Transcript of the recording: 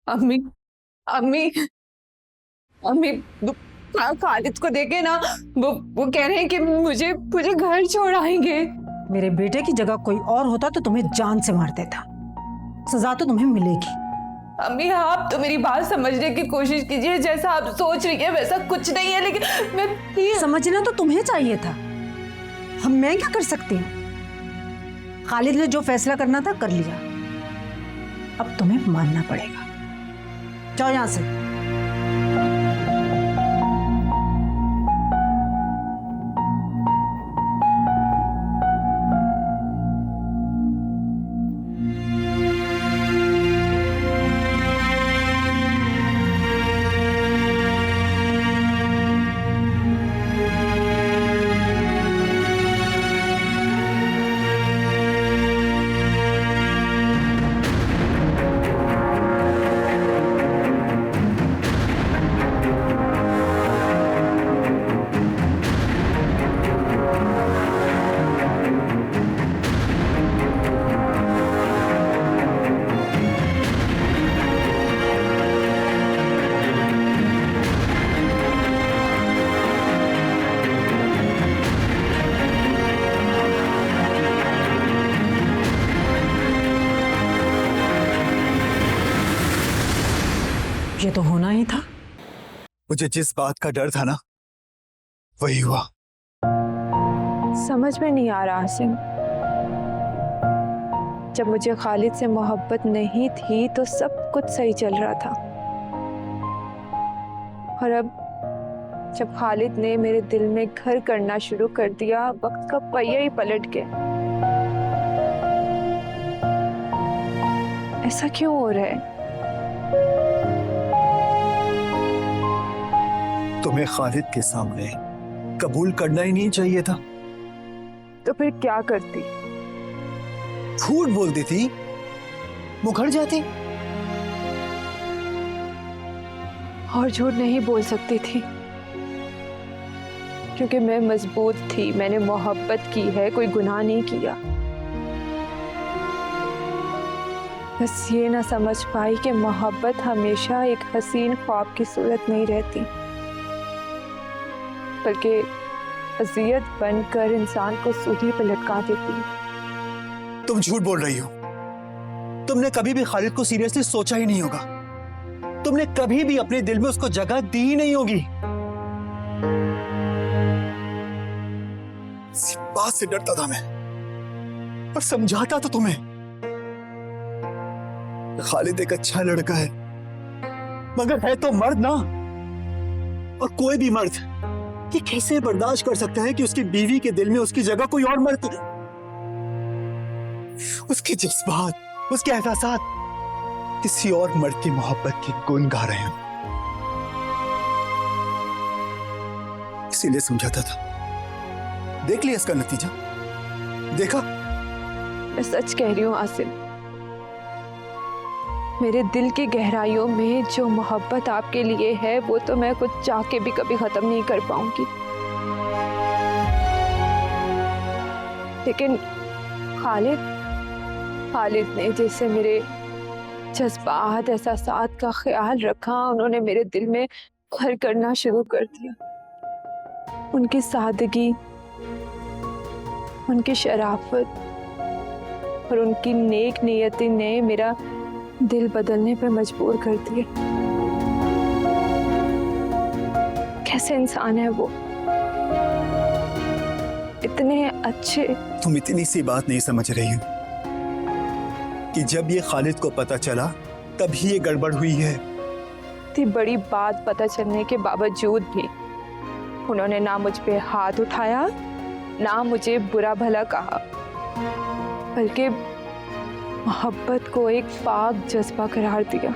अम्मी अम्मी अम्मी खालिद को देखे ना, वो कह रहे हैं कि मुझे मुझे घर छोड़ाएंगे। मेरे बेटे की जगह कोई और होता तो तुम्हें जान से मार देता। सजा तो तुम्हें मिलेगी। अम्मी आप तो मेरी बात समझने की कोशिश कीजिए। जैसा आप सोच रही है वैसा कुछ नहीं है, लेकिन मैं समझना तो तुम्हें चाहिए था। मैं क्या कर सकती हूँ? खालिद ने जो फैसला करना था कर लिया, अब तुम्हें मानना पड़ेगा। जाओ यहां से। ये तो होना ही था। मुझे जिस बात का डर था ना, वही हुआ। समझ में नहीं आ रहा आसिम, जब मुझे खालिद से मोहब्बत नहीं थी तो सब कुछ सही चल रहा था, और अब जब खालिद ने मेरे दिल में घर करना शुरू कर दिया, वक्त का पहिया ही पलट गया। ऐसा क्यों हो रहा है? तुम्हें खालिद के सामने कबूल करना ही नहीं चाहिए था। तो फिर क्या करती? झूठ बोल देती, मुखर जाती। और झूठ नहीं बोल सकती थी, क्योंकि मैं मजबूत थी। मैंने मोहब्बत की है, कोई गुनाह नहीं किया। बस ये ना समझ पाई कि मोहब्बत हमेशा एक हसीन ख्वाब की सूरत नहीं रहती, बल्कि अजियत बनकर इंसान को सूली पर लटका देती है। तुम झूठ बोल रही हो। तुमने कभी भी खालिद को सीरियसली सोचा ही नहीं होगा। तुमने कभी भी अपने दिल में उसको जगह दी ही नहीं होगी। इस बात से डरता था मैं, और समझाता था तुम्हें। खालिद एक अच्छा लड़का है, मगर है तो मर्द ना। और कोई भी मर्द ये कैसे बर्दाश्त कर सकता है कि उसकी बीवी के दिल में उसकी जगह कोई और मर्द, उसके जज्बात, उसके एहसासात किसी और मर्द की मोहब्बत की गुन गा रहे हैं। इसीलिए समझाता था। देख लिया इसका नतीजा, देखा। मैं सच कह रही हूँ आसिम, मेरे दिल की गहराइयों में जो मोहब्बत आपके लिए है, वो तो मैं कुछ चाह के भी कभी खत्म नहीं कर पाऊंगी। लेकिन खालिद ने जैसे मेरे जज्बात, एहसासात का ख्याल रखा, उन्होंने मेरे दिल में घर करना शुरू कर दिया। उनकी सादगी, उनकी शराफत और उनकी नेक नियति ने मेरा दिल बदलने पे मजबूर कर दिए। कैसे इंसान है वो, इतने अच्छे। तुम इतनी सी बात नहीं समझ रही हो कि जब ये खालिद को पता चला तभी ये गड़बड़ हुई है। इतनी बड़ी बात पता चलने के बावजूद भी उन्होंने ना मुझ पे हाथ उठाया, ना मुझे बुरा भला कहा, बल्कि मोहब्बत को एक पाक जज्बा करार दिया।